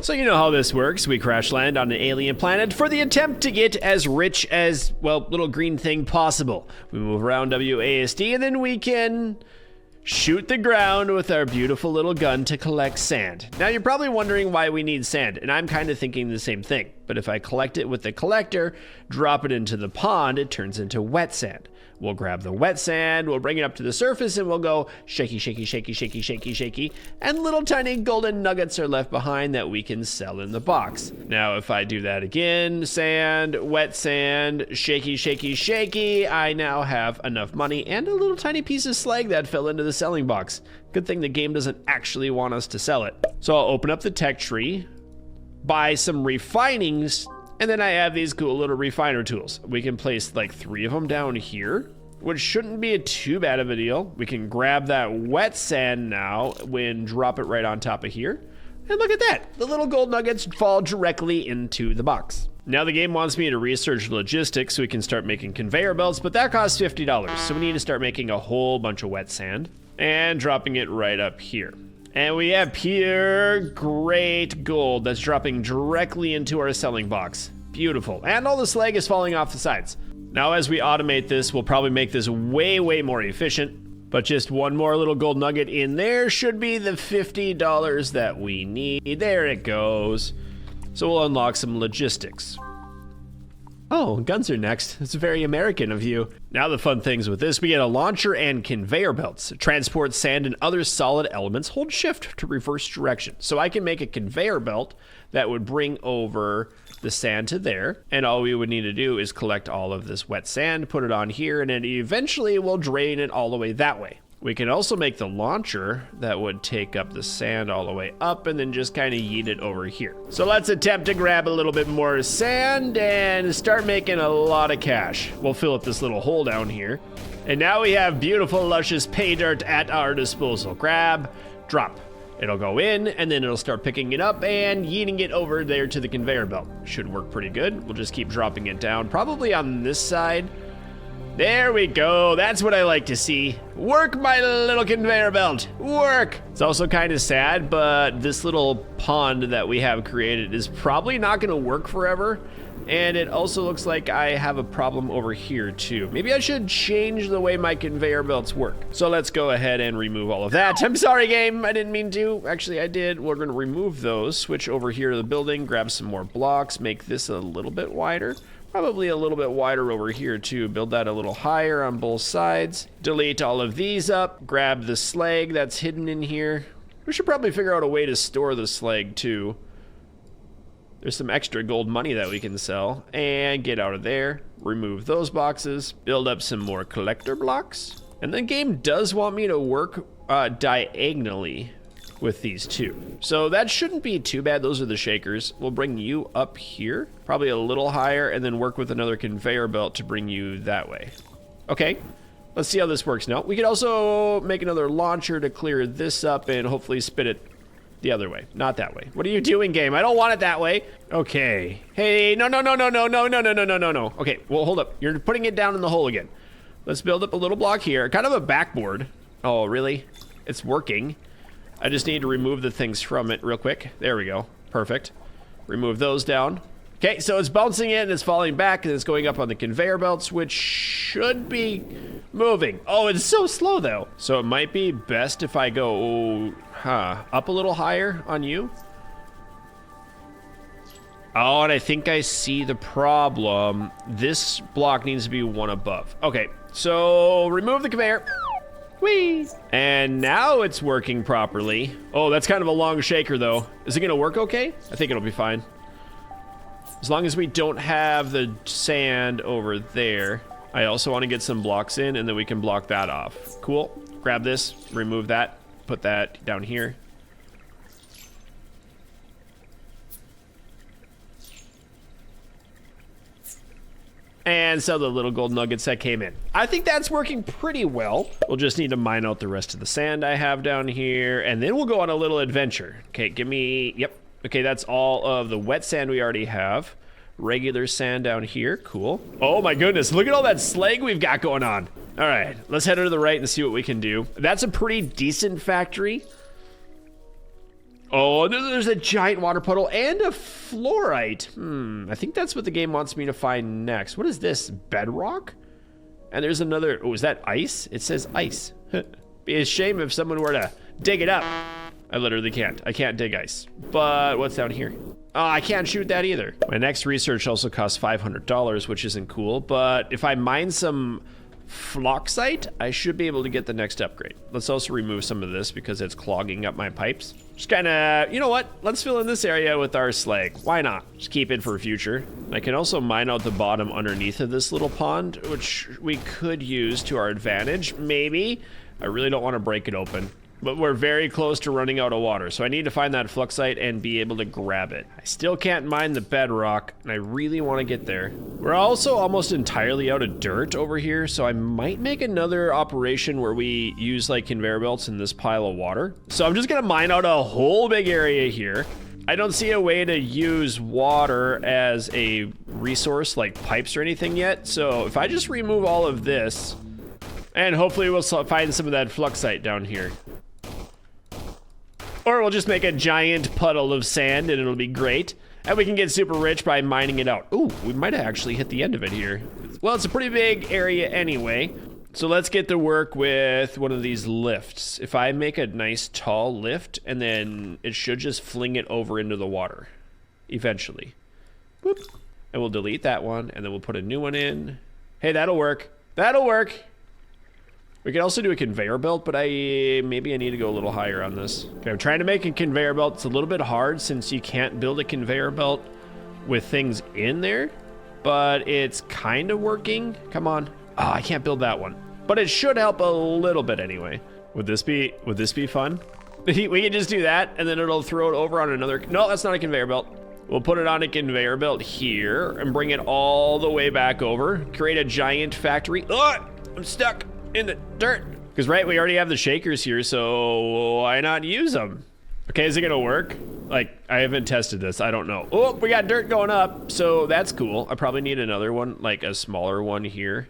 So you know how this works. We crash land on an alien planet for the attempt to get as rich as, well, little green thing possible. We move around WASD and then we can shoot the ground with our beautiful little gun to collect sand. Now you're probably wondering why we need sand, and I'm kind of thinking the same thing. But if I collect it with the collector, drop it into the pond, it turns into wet sand. We'll grab the wet sand, we'll bring it up to the surface, and we'll go shaky, shaky, shaky, shaky, shaky, shaky, and little tiny golden nuggets are left behind that we can sell in the box. Now, if I do that again, sand, wet sand, shaky, shaky, shaky, I now have enough money and a little tiny piece of slag that fell into the selling box. Good thing the game doesn't actually want us to sell it. So I'll open up the tech tree, buy some refinings, and then I have these cool little refiner tools. We can place like 3 of them down here, which shouldn't be too bad of a deal. We can grab that wet sand now and drop it right on top of here. And look at that, the little gold nuggets fall directly into the box. Now the game wants me to research logistics so we can start making conveyor belts, but that costs $50. So we need to start making a whole bunch of wet sand and dropping it right up here. And we have pure great gold that's dropping directly into our selling box. Beautiful. And all the slag is falling off the sides. Now as we automate this, we'll probably make this way, way more efficient. But just one more little gold nugget in there should be the $50 that we need. There it goes. So we'll unlock some logistics. Oh, guns are next. It's very American of you. Now the fun things with this, we get a launcher and conveyor belts. Transport sand and other solid elements. Hold shift to reverse direction. So I can make a conveyor belt that would bring over the sand to there. And all we would need to do is collect all of this wet sand, put it on here, and it eventually will drain it all the way that way. We can also make the launcher that would take up the sand all the way up and then just kind of yeet it over here. So let's attempt to grab a little bit more sand and start making a lot of cash. We'll fill up this little hole down here. And now we have beautiful, luscious pay dirt at our disposal. Grab, drop. It'll go in and then it'll start picking it up and yeeting it over there to the conveyor belt. Should work pretty good. We'll just keep dropping it down, probably on this side. There we go, that's what I like to see. Work, my little conveyor belt, work! It's also kind of sad, but this little pond that we have created is probably not gonna work forever. And it also looks like I have a problem over here too. Maybe I should change the way my conveyor belts work. So let's go ahead and remove all of that. I'm sorry, game, I didn't mean to. Actually, I did. We're gonna remove those, switch over here to the building, grab some more blocks, make this a little bit wider. Probably a little bit wider over here too. Build that a little higher on both sides. Delete all of these up. Grab the slag that's hidden in here. We should probably figure out a way to store the slag too. There's some extra gold money that we can sell. And get out of there. Remove those boxes. Build up some more collector blocks. And the game does want me to work diagonally with these two. So that shouldn't be too bad. Those are the shakers. We'll bring you up here, probably a little higher, and then work with another conveyor belt to bring you that way. Okay, let's see how this works now. We could also make another launcher to clear this up and hopefully spit it the other way, not that way. What are you doing, game? I don't want it that way. Okay. Hey, no. Okay, well, hold up. You're putting it down in the hole again. Let's build up a little block here, kind of a backboard. Oh, really? It's working. I just need to remove the things from it real quick. There we go. Perfect. Remove those down. Okay, so it's bouncing in, it's falling back, and it's going up on the conveyor belts, which should be moving. Oh, it's so slow, though. So it might be best if I go up a little higher on you. Oh, and I think I see the problem. This block needs to be one above. Okay, so remove the conveyor. Whee! And now it's working properly. Oh, that's kind of a long shaker though. Is it gonna work okay? I think it'll be fine. As long as we don't have the sand over there. I also want to get some blocks in and then we can block that off. Cool. Grab this, remove that, put that down here. And so the little gold nuggets that came in. I think that's working pretty well. We'll just need to mine out the rest of the sand I have down here, and then we'll go on a little adventure. Okay, give me, yep. Okay, that's all of the wet sand we already have. Regular sand down here, cool. Oh my goodness, look at all that slag we've got going on. All right, let's head to the right and see what we can do. That's a pretty decent factory. Oh, there's a giant water puddle and a fluorite. I think that's what the game wants me to find next. What is this? Bedrock? And there's another, oh, is that ice? It says ice. Be a shame if someone were to dig it up. I literally can't. I can't dig ice. But what's down here? Oh, I can't shoot that either. My next research also costs $500, which isn't cool. But if I mine some floxite, I should be able to get the next upgrade. Let's also remove some of this because it's clogging up my pipes. Just kind of, you know what? Let's fill in this area with our slag. Why not? Just keep it for future. I can also mine out the bottom underneath of this little pond, which we could use to our advantage, maybe. I really don't want to break it open. But we're very close to running out of water, so I need to find that fluxite and be able to grab it. I still can't mine the bedrock, and I really want to get there. We're also almost entirely out of dirt over here, so I might make another operation where we use like conveyor belts in this pile of water. So I'm just gonna mine out a whole big area here. I don't see a way to use water as a resource like pipes or anything yet, so if I just remove all of this, and hopefully we'll find some of that fluxite down here. Or we'll just make a giant puddle of sand and it'll be great. And we can get super rich by mining it out. Ooh, we might have actually hit the end of it here. Well, it's a pretty big area anyway. So let's get to work with one of these lifts. If I make a nice tall lift, and then it should just fling it over into the water eventually. Whoop. And we'll delete that one, and then we'll put a new one in. Hey, that'll work. That'll work. We can also do a conveyor belt, but maybe I need to go a little higher on this. Okay, I'm trying to make a conveyor belt. It's a little bit hard since you can't build a conveyor belt with things in there, but it's kind of working. Come on. Oh, I can't build that one, but it should help a little bit anyway. Would this be fun? We can just do that, and then it'll throw it over on another. No, that's not a conveyor belt. We'll put it on a conveyor belt here and bring it all the way back over. Create a giant factory. Oh, I'm stuck in the dirt. Because right, we already have the shakers here, so why not use them? Okay, is it gonna work? Like, I haven't tested this, I don't know. Oh, we got dirt going up, so that's cool. I probably need another one, like a smaller one here.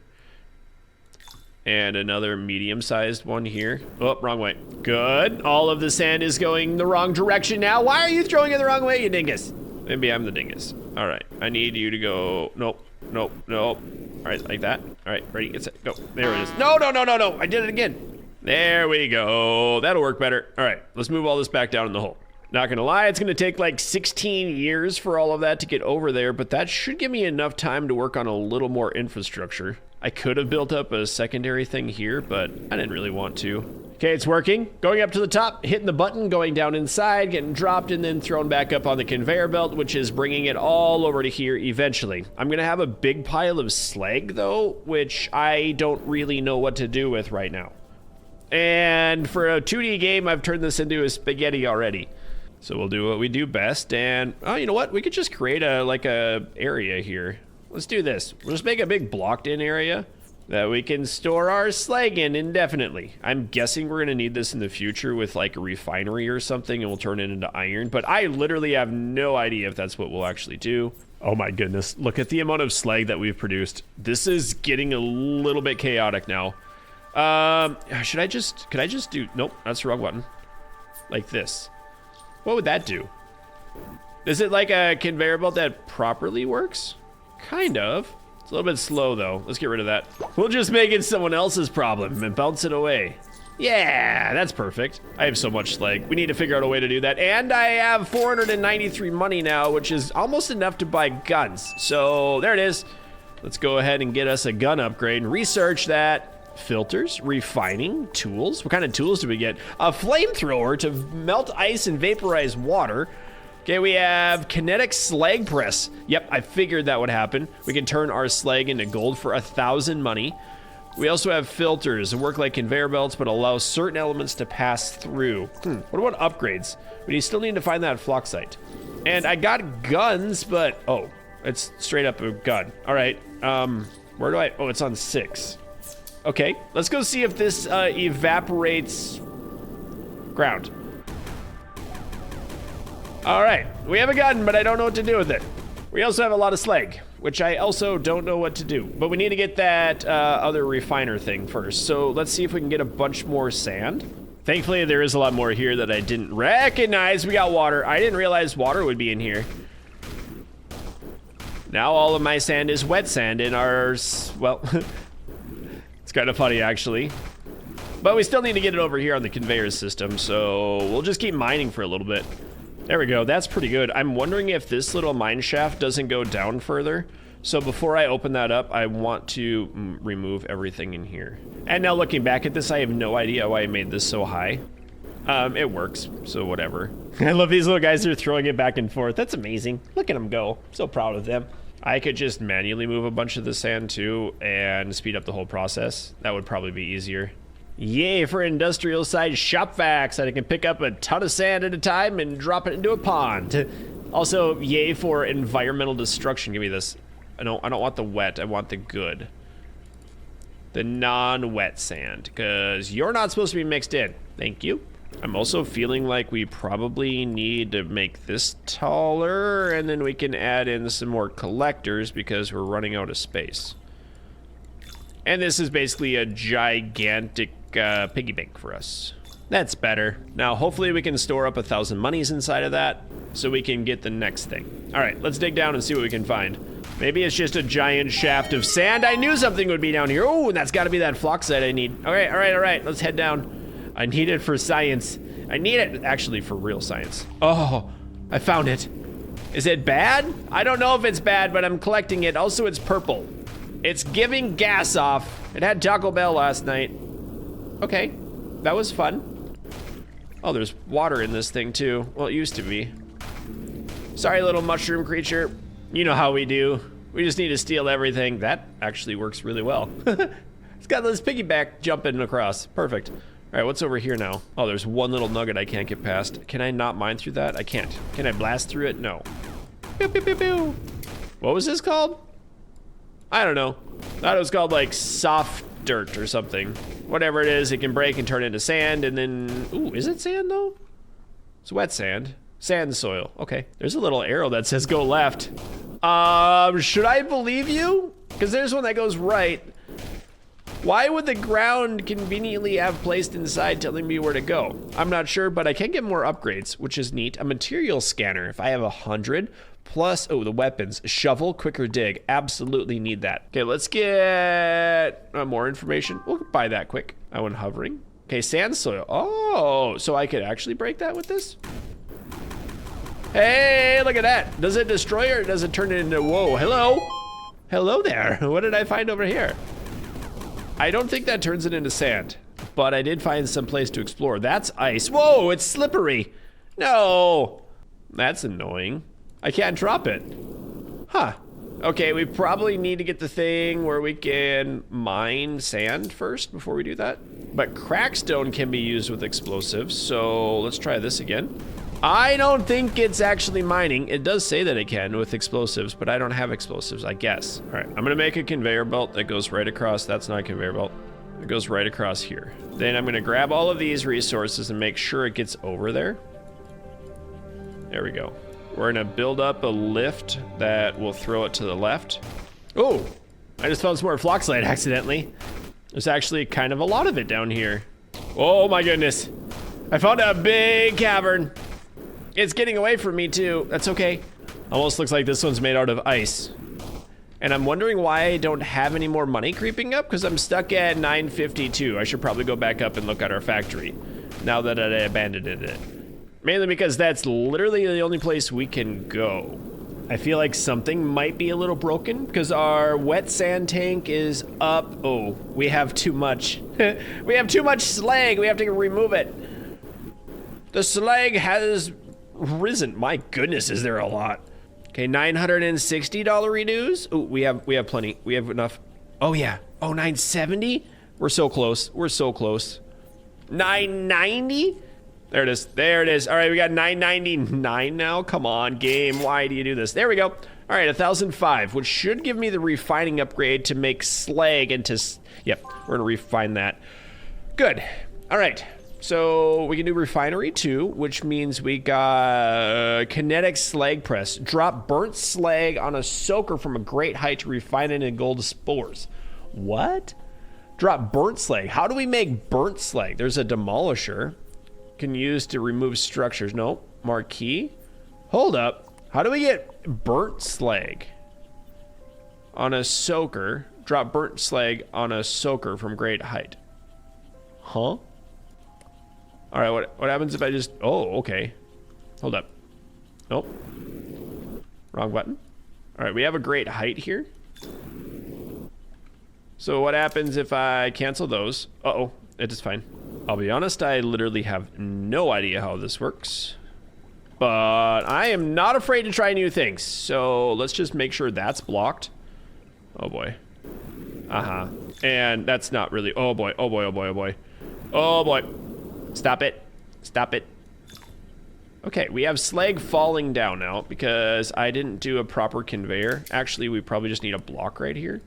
And another medium-sized one here. Oh, wrong way. Good, all of the sand is going the wrong direction now. Why are you throwing it the wrong way, you dingus? Maybe I'm the dingus. All right, I need you to go, nope, nope, nope. All right, like that. All right, ready, get set, go. There it is. No, no, no, no, no, I did it again. There we go, that'll work better. All right, let's move all this back down in the hole. Not gonna lie, it's gonna take like 16 years for all of that to get over there, but that should give me enough time to work on a little more infrastructure. I could have built up a secondary thing here, but I didn't really want to. Okay, it's working. Going up to the top, hitting the button, going down inside, getting dropped, and then thrown back up on the conveyor belt, which is bringing it all over to here eventually. I'm gonna have a big pile of slag though, which I don't really know what to do with right now. And for a 2D game, I've turned this into a spaghetti already. So we'll do what we do best, and oh, you know what? We could just create a area here. Let's do this. We'll just make a big blocked in area that we can store our slag in indefinitely. I'm guessing we're gonna need this in the future with like a refinery or something, and we'll turn it into iron, but I literally have no idea if that's what we'll actually do. Oh my goodness, look at the amount of slag that we've produced. This is getting a little bit chaotic now. Could I just do, nope, that's the wrong button. Like this. What would that do? Is it like a conveyor belt that properly works? Kind of. It's a little bit slow though. Let's get rid of that. We'll just make it someone else's problem and bounce it away. Yeah, that's perfect. I have so much slag. We need to figure out a way to do that. And I have 493 money now, which is almost enough to buy guns. So there it is. Let's go ahead and get us a gun upgrade and research that. Filters, refining, tools. What kind of tools do we get? A flamethrower to melt ice and vaporize water. Okay, we have kinetic slag press. Yep, I figured that would happen. We can turn our slag into gold for 1,000 money. We also have filters that work like conveyor belts but allow certain elements to pass through. What about upgrades? We still need to find that floxite. And I got guns, but oh, it's straight up a gun. All right, where do I, oh, it's on 6. Okay, let's go see if this evaporates ground. All right, we have a gun, but I don't know what to do with it. We also have a lot of slag, which I also don't know what to do. But we need to get that other refiner thing first. So let's see if we can get a bunch more sand. Thankfully, there is a lot more here that I didn't recognize. We got water. I didn't realize water would be in here. Now all of my sand is wet sand in ours. Well, it's kind of funny, actually. But we still need to get it over here on the conveyor system, so we'll just keep mining for a little bit. There we go. That's pretty good. I'm wondering if this little mine shaft doesn't go down further. So before I open that up, I want to remove everything in here. And now looking back at this, I have no idea why I made this so high. It works, so whatever. I love these little guys that are throwing it back and forth. That's amazing. Look at them go. So proud of them. I could just manually move a bunch of the sand too and speed up the whole process. That would probably be easier. Yay for industrial size shop vacs that I can pick up a ton of sand at a time and drop it into a pond. Also, yay for environmental destruction. Give me this. I don't want the wet, I want the good. The non-wet sand, because you're not supposed to be mixed in. Thank you. I'm also feeling like we probably need to make this taller, and then we can add in some more collectors because we're running out of space. And this is basically a gigantic piggy bank for us. That's better. Now, hopefully we can store up 1,000 monies inside of that so we can get the next thing. All right, let's dig down and see what we can find. Maybe it's just a giant shaft of sand. I knew something would be down here. Oh, and that's got to be that floxite I need. All right. Let's head down. I need it for science. I need it, actually, for real science. Oh, I found it. Is it bad? I don't know if it's bad, but I'm collecting it. Also, it's purple. It's giving gas off. It had Taco Bell last night. Okay, that was fun. Oh, there's water in this thing, too. Well, it used to be. Sorry, little mushroom creature. You know how we do. We just need to steal everything. That actually works really well. It's got this piggyback jumping across. Perfect. All right, what's over here now? Oh, there's one little nugget I can't get past. Can I not mine through that? I can't. Can I blast through it? No. Pew, pew, pew, pew. What was this called? I don't know. Thought it was called like soft dirt or something. Whatever it is, it can break and turn into sand and then... Ooh, is it sand though? It's wet sand. Sand soil. Okay. There's a little arrow that says go left. Should I believe you? Because there's one that goes right. Why would the ground conveniently have placed inside telling me where to go? I'm not sure, but I can get more upgrades, which is neat. A material scanner, if I have 100, plus, oh, the weapons. Shovel, quicker dig. Absolutely need that. Okay, let's get more information. We'll buy that quick. I went hovering. Okay, sand soil. Oh, so I could actually break that with this? Hey, look at that. Does it destroy or does it turn it into, whoa, hello? Hello there. What did I find over here? I don't think that turns it into sand, but I did find some place to explore. That's ice. Whoa, it's slippery. No, that's annoying. I can't drop it. Huh. Okay, we probably need to get the thing where we can mine sand first before we do that. But crackstone can be used with explosives, so let's try this again. I don't think it's actually mining. It does say that it can with explosives, but I don't have explosives, I guess. All right, I'm gonna make a conveyor belt that goes right across. That's not a conveyor belt. It goes right across here. Then I'm gonna grab all of these resources and make sure it gets over there. There we go. We're gonna build up a lift that will throw it to the left. Oh, I just found some more floxite accidentally. There's actually kind of a lot of it down here. Oh my goodness. I found a big cavern. It's getting away from me too. That's okay. Almost looks like this one's made out of ice. And I'm wondering why I don't have any more money creeping up, because I'm stuck at 952. I should probably go back up and look at our factory now that I abandoned it. Mainly because that's literally the only place we can go. I feel like something might be a little broken because our wet sand tank is up. Oh, we have too much. We have too much slag. We have to remove it. The slag has risen. My goodness, is there a lot? Okay, $960 reduce. Oh, we have plenty. We have enough. Oh yeah. Oh, 970. We're so close. We're so close. 990. There it is. There it is. All right, we got 999 now. Come on, game. Why do you do this? There we go. All right, 1,005, which should give me the refining upgrade to make slag into. Yep, we're gonna refine that. Good. All right. So we can do refinery too, which means we got kinetic slag press. Drop burnt slag on a soaker from a great height to refine it in gold spores. What? Drop burnt slag. How do we make burnt slag? There's a demolisher. Can use to remove structures. No. Marquee. Hold up. How do we get burnt slag? On a soaker. Drop burnt slag on a soaker from great height. Huh? Alright, what happens if I just... Oh, okay. Hold up. Nope. Wrong button. Alright, we have a great height here. So what happens if I cancel those? Uh-oh, it is fine. I'll be honest, I literally have no idea how this works. But I am not afraid to try new things. So let's just make sure that's blocked. Oh boy. Uh-huh. And that's not really... Oh boy, oh boy, oh boy, oh boy. Oh boy. Stop it. Stop it. Okay, we have slag falling down now because I didn't do a proper conveyor. Actually, we probably just need a block right here.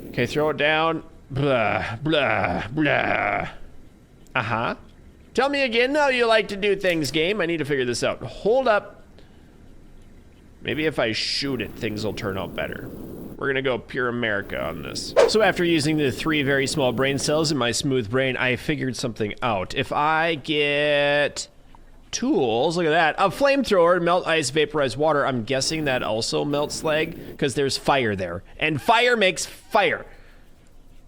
Okay, throw it down. Blah, blah, blah. Uh-huh. Tell me again how you like to do things, game. I need to figure this out. Hold up. Maybe if I shoot it, things will turn out better. We're gonna go pure America on this. So after using the 3 very small brain cells in my smooth brain, I figured something out. If I get tools, look at that. A flamethrower, melt ice, vaporize water. I'm guessing that also melts slag because there's fire there. And fire makes fire.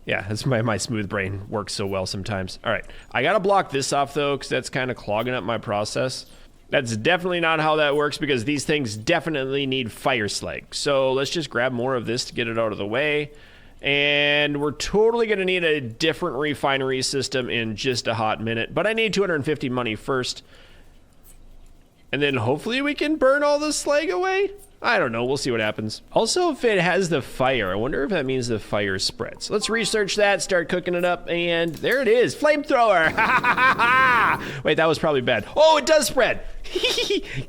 Yeah, that's why my smooth brain works so well sometimes. All right, I gotta block this off though because that's kind of clogging up my process. That's definitely not how that works because these things definitely need fire slag. So let's just grab more of this to get it out of the way. And we're totally gonna need a different refinery system in just a hot minute. But I need 250 money first. And then hopefully we can burn all the slag away? I don't know, we'll see what happens. Also, if it has the fire, I wonder if that means the fire spreads. Let's research that, start cooking it up, and there it is, flamethrower! Wait, that was probably bad. Oh, it does spread!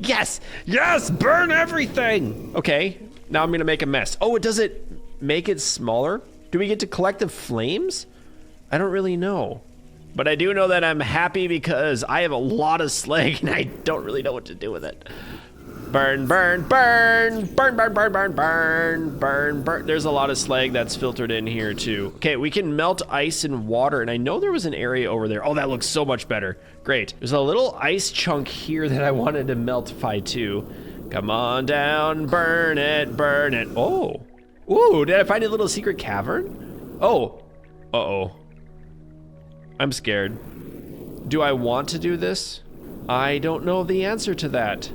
Yes! Yes, burn everything! Okay, now I'm gonna make a mess. Oh, does it make it smaller? Do we get to collect the flames? I don't really know. But I do know that I'm happy because I have a lot of slag and I don't really know what to do with it. Burn, burn, burn, burn, burn, burn, burn, burn, burn, burn. There's a lot of slag that's filtered in here too. Okay, we can melt ice and water, and I know there was an area over there. Oh, that looks so much better. Great. There's a little ice chunk here that I wanted to meltify too. Come on down, burn it, burn it. Oh. Ooh, did I find a little secret cavern? Oh. Uh-oh. I'm scared. Do I want to do this? I don't know the answer to that.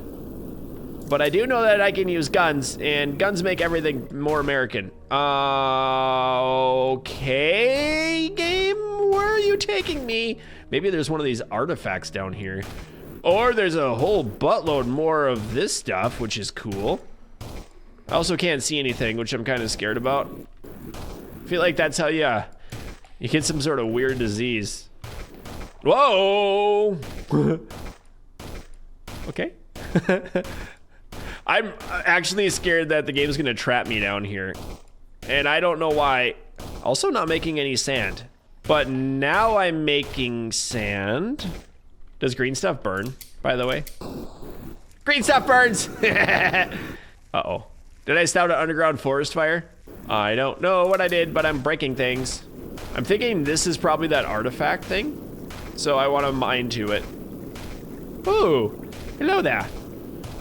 But I do know that I can use guns, and guns make everything more American. Okay, game, where are you taking me? Maybe there's one of these artifacts down here. Or there's a whole buttload more of this stuff, which is cool. I also can't see anything, which I'm kind of scared about. I feel like that's how you get some sort of weird disease. Whoa! Okay. I'm actually scared that the game's gonna trap me down here. And I don't know why. Also not making any sand. But now I'm making sand. Does green stuff burn, by the way? Green stuff burns! Uh-oh. Did I start an underground forest fire? I don't know what I did, but I'm breaking things. I'm thinking this is probably that artifact thing. So I want to mine to it. Ooh, hello there.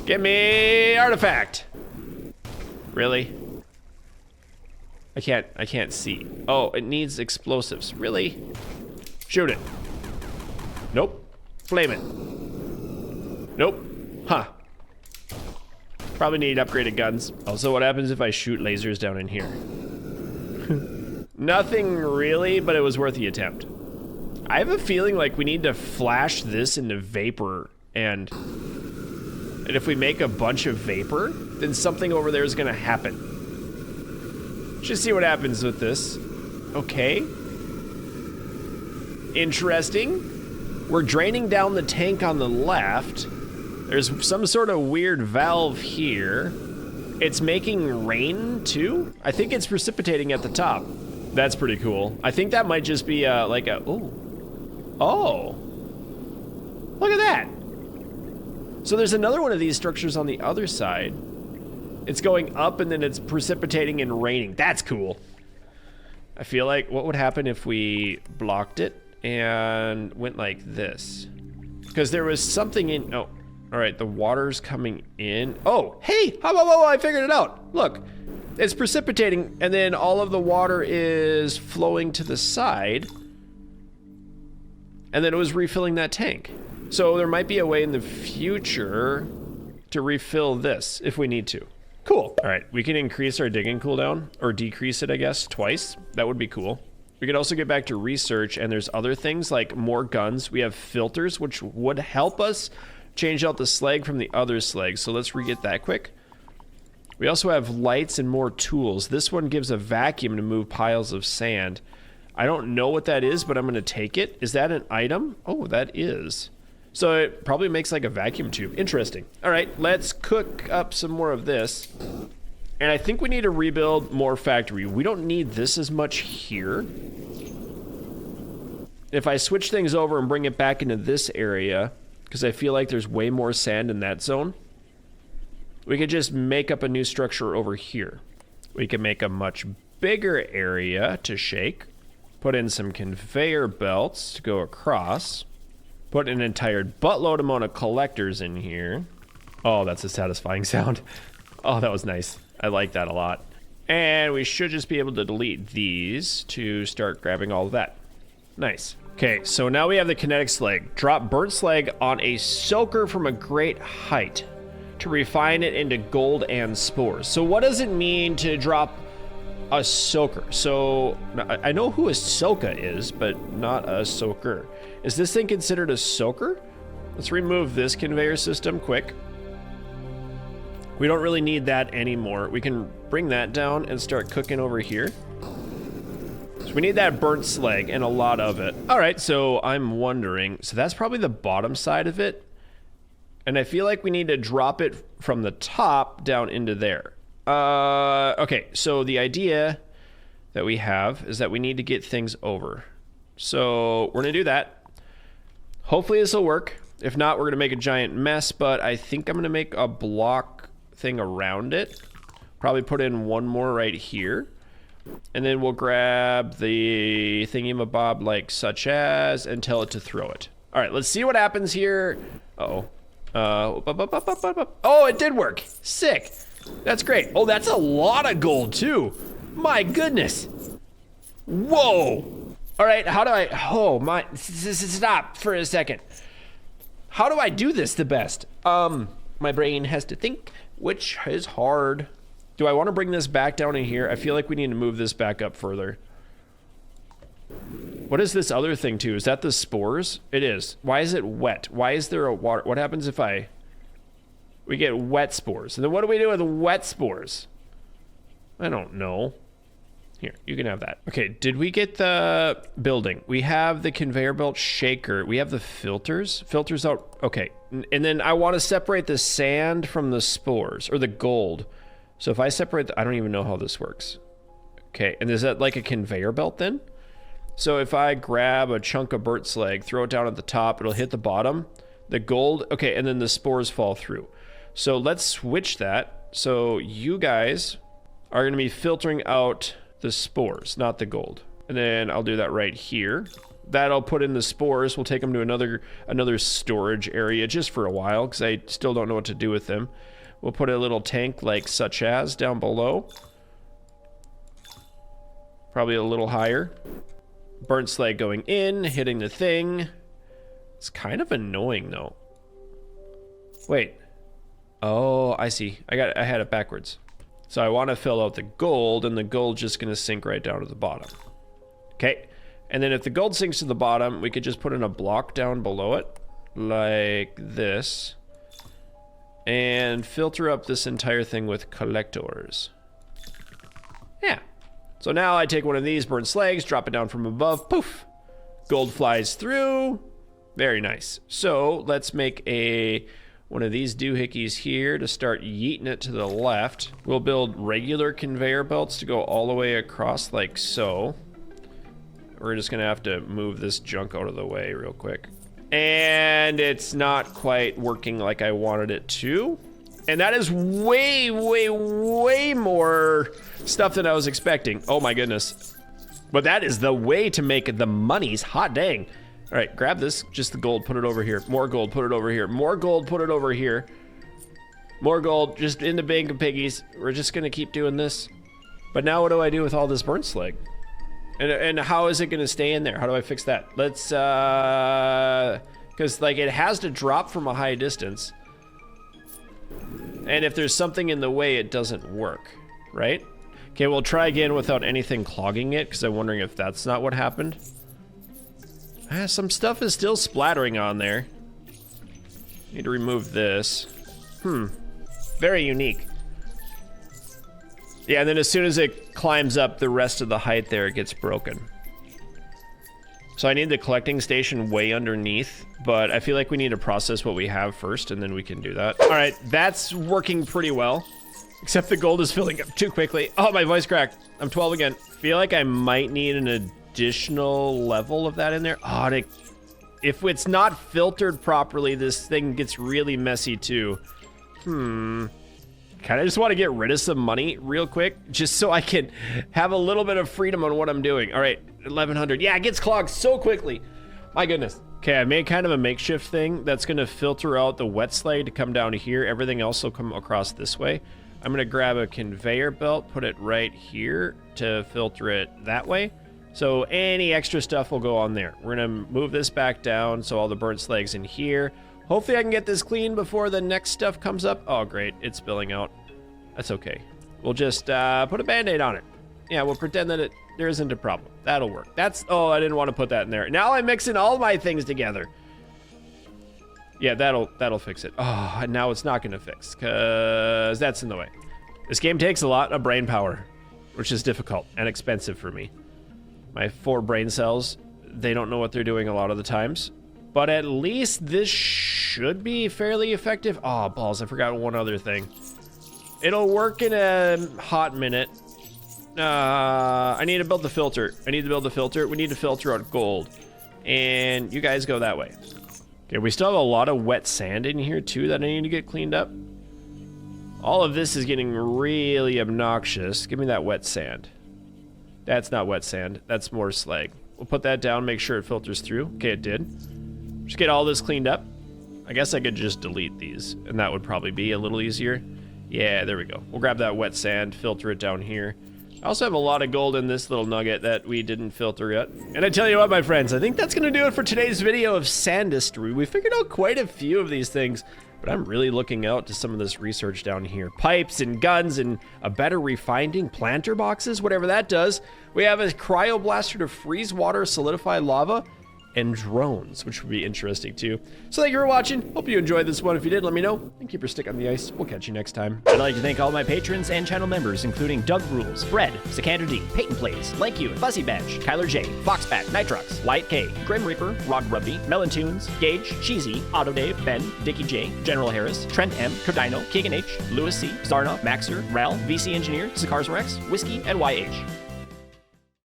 Give me artifact. Really? I can't see. Oh, it needs explosives. Really? Shoot it. Nope. Flame it. Nope. Huh. Probably need upgraded guns. Also, what happens if I shoot lasers down in here? Nothing really, but it was worth the attempt. I have a feeling like we need to flash this into vapor, and if we make a bunch of vapor, then something over there is gonna happen. Just see what happens with this. Okay. Interesting. We're draining down the tank on the left. There's some sort of weird valve here. It's making rain too. I think it's precipitating at the top. That's pretty cool. I think that might just be like a, oh, look at that. So there's another one of these structures on the other side. It's going up and then it's precipitating and raining. That's cool. I feel like what would happen if we blocked it and went like this? Because there was something in, oh, all right, the water's coming in. Oh, hey, whoa, I figured it out. Look, it's precipitating and then all of the water is flowing to the side. And then it was refilling that tank. So there might be a way in the future to refill this if we need to. Cool. All right, we can increase our digging cooldown, or decrease it, I guess, twice. That would be cool. We could also get back to research, and there's other things like more guns. We have filters, which would help us change out the slag from the other slag. So let's re-get that quick. We also have lights and more tools. This one gives a vacuum to move piles of sand. I don't know what that is, but I'm gonna take it. Is that an item? Oh, that is. So it probably makes like a vacuum tube. Interesting. All right, let's cook up some more of this. And I think we need to rebuild more factory. We don't need this as much here. If I switch things over and bring it back into this area, because I feel like there's way more sand in that zone, we could just make up a new structure over here. We can make a much bigger area to shake, put in some conveyor belts to go across, put an entire buttload amount of collectors in here. Oh, that's a satisfying sound. Oh, that was nice. I like that a lot. And we should just be able to delete these to start grabbing all of that. Nice. Okay, so now we have the kinetic slag. Drop burnt slag on a soaker from a great height to refine it into gold and spores. So what does it mean to drop a soaker? So I know who a soka is, but not a soaker. Is this thing considered a soaker? Let's remove this conveyor system quick. We don't really need that anymore. We can bring that down and start cooking over here. So we need that burnt slag and a lot of it. All right, so I'm wondering, so that's probably the bottom side of it. And I feel like we need to drop it from the top down into there. Okay, so the idea that we have is that we need to get things over. So we're gonna do that. Hopefully this will work. If not, we're gonna make a giant mess, but I think I'm gonna make a block thing around it. Probably put in one more right here. And then we'll grab the thingy-mabob like such as and tell it to throw it. All right, let's see what happens here. Uh-oh. Oh, it did work. Sick. That's great. Oh, that's a lot of gold too. My goodness. Whoa. All right, how do I, oh my, stop for a second. How do I do this the best? My brain has to think, which is hard. Do I want to bring this back down in here? I feel like we need to move this back up further. What is this other thing too? Is that the spores? It is. Why is it wet? Why is there a water? What happens if we get wet spores? And then what do we do with wet spores? I don't know. Here, you can have that. Okay, did we get the building? We have the conveyor belt shaker. We have the filters. Filters out. Okay, and then I want to separate the sand from the spores, or the gold. So if I separate, I don't even know how this works. Okay, and is that like a conveyor belt then? So if I grab a chunk of burnt slag, throw it down at the top, it'll hit the bottom. The gold, okay, and then the spores fall through. So let's switch that. So you guys are gonna be filtering out the spores, not the gold. And then I'll do that right here. That'll put in the spores. We'll take them to another storage area just for a while because I still don't know what to do with them. We'll put a little tank like such as down below. Probably a little higher. Burnt slag going in, hitting the thing. It's kind of annoying though. Wait. Oh, I see. I had it backwards. So I want to fill out the gold, and the gold's just going to sink right down to the bottom. Okay. And then if the gold sinks to the bottom, we could just put in a block down below it, like this, and filter up this entire thing with collectors. Yeah. So now I take one of these burnt slags, drop it down from above, poof. Gold flies through. Very nice. So let's make one of these doohickeys here to start yeeting it to the left. We'll build regular conveyor belts to go all the way across like so. We're just gonna have to move this junk out of the way real quick. And it's not quite working like I wanted it to. And that is way, way, way more stuff than I was expecting. Oh my goodness. But that is the way to make the monies. Hot dang. All right, grab this, just the gold, put it over here. More gold, put it over here. More gold, put it over here. More gold, just in the bank of piggies. We're just gonna keep doing this. But now what do I do with all this burnt slag? And how is it gonna stay in there? How do I fix that? Let's, because like it has to drop from a high distance. And if there's something in the way, it doesn't work, right? Okay, we'll try again without anything clogging it, because I'm wondering if that's not what happened. Some stuff is still splattering on there. Need to remove this. Very unique. Yeah, and then as soon as it climbs up the rest of the height there, it gets broken. So I need the collecting station way underneath, but I feel like we need to process what we have first, and then we can do that. All right, that's working pretty well. Except the gold is filling up too quickly. Oh, my voice cracked. I'm 12 again. Feel like I might need an additional level of that in there. Oh, if it's not filtered properly, this thing gets really messy too. Kind of just want to get rid of some money real quick, just so I can have a little bit of freedom on what I'm doing. All right, 1100. Yeah, it gets clogged so quickly. My goodness. Okay, I made kind of a makeshift thing that's going to filter out the wet slag to come down here. Everything else will come across this way. I'm gonna grab a conveyor belt, put it right here to filter it that way. So any extra stuff will go on there. We're gonna move this back down so all the burnt slag's in here. Hopefully I can get this clean before the next stuff comes up. Oh great, it's spilling out. That's okay. We'll just put a band-aid on it. Yeah, we'll pretend that there isn't a problem. That'll work. Oh, I didn't want to put that in there. Now I'm mixing all my things together. Yeah, that'll fix it. Oh, and now it's not gonna fix, cause that's in the way. This game takes a lot of brain power, which is difficult and expensive for me. My 4 brain cells, they don't know what they're doing a lot of the times, but at least this should be fairly effective. Oh, balls, I forgot one other thing. It'll work in a hot minute. I need to build the filter. We need to filter out gold, and you guys go that way. Okay, we still have a lot of wet sand in here too that I need to get cleaned up. All of this is getting really obnoxious. Give me that wet sand. That's not wet sand, that's more slag. We'll put that down, make sure it filters through. Okay, it did. Just get all this cleaned up. I guess I could just delete these, and that would probably be a little easier. Yeah, there we go. We'll grab that wet sand, filter it down here. I also have a lot of gold in this little nugget that we didn't filter yet. And I tell you what, my friends, I think that's gonna do it for today's video of Sandustry. We figured out quite a few of these things, but I'm really looking out to some of this research down here. Pipes and guns and a better refining, planter boxes, whatever that does. We have a cryoblaster to freeze water, solidify lava, and drones, which would be interesting too. So thank you for watching. Hope you enjoyed this one. If you did, let me know, and keep your stick on the ice. We'll catch you next time. I'd like to thank all my patrons and channel members, including Doug Rules, Fred, Sikander D, Peyton Plays, Like You, Fuzzy Bench, Kyler J, Foxbat, Nitrox, Light K, Grim Reaper, Rod Rubby, Melon Tunes, Gage, Cheesy, Auto Dave, Ben, Dickie J, General Harris, Trent M, Cardino, Keegan H, Lewis C, Zarna, Maxer, Ral, VC Engineer, Sicars Rex, Whiskey, and YH.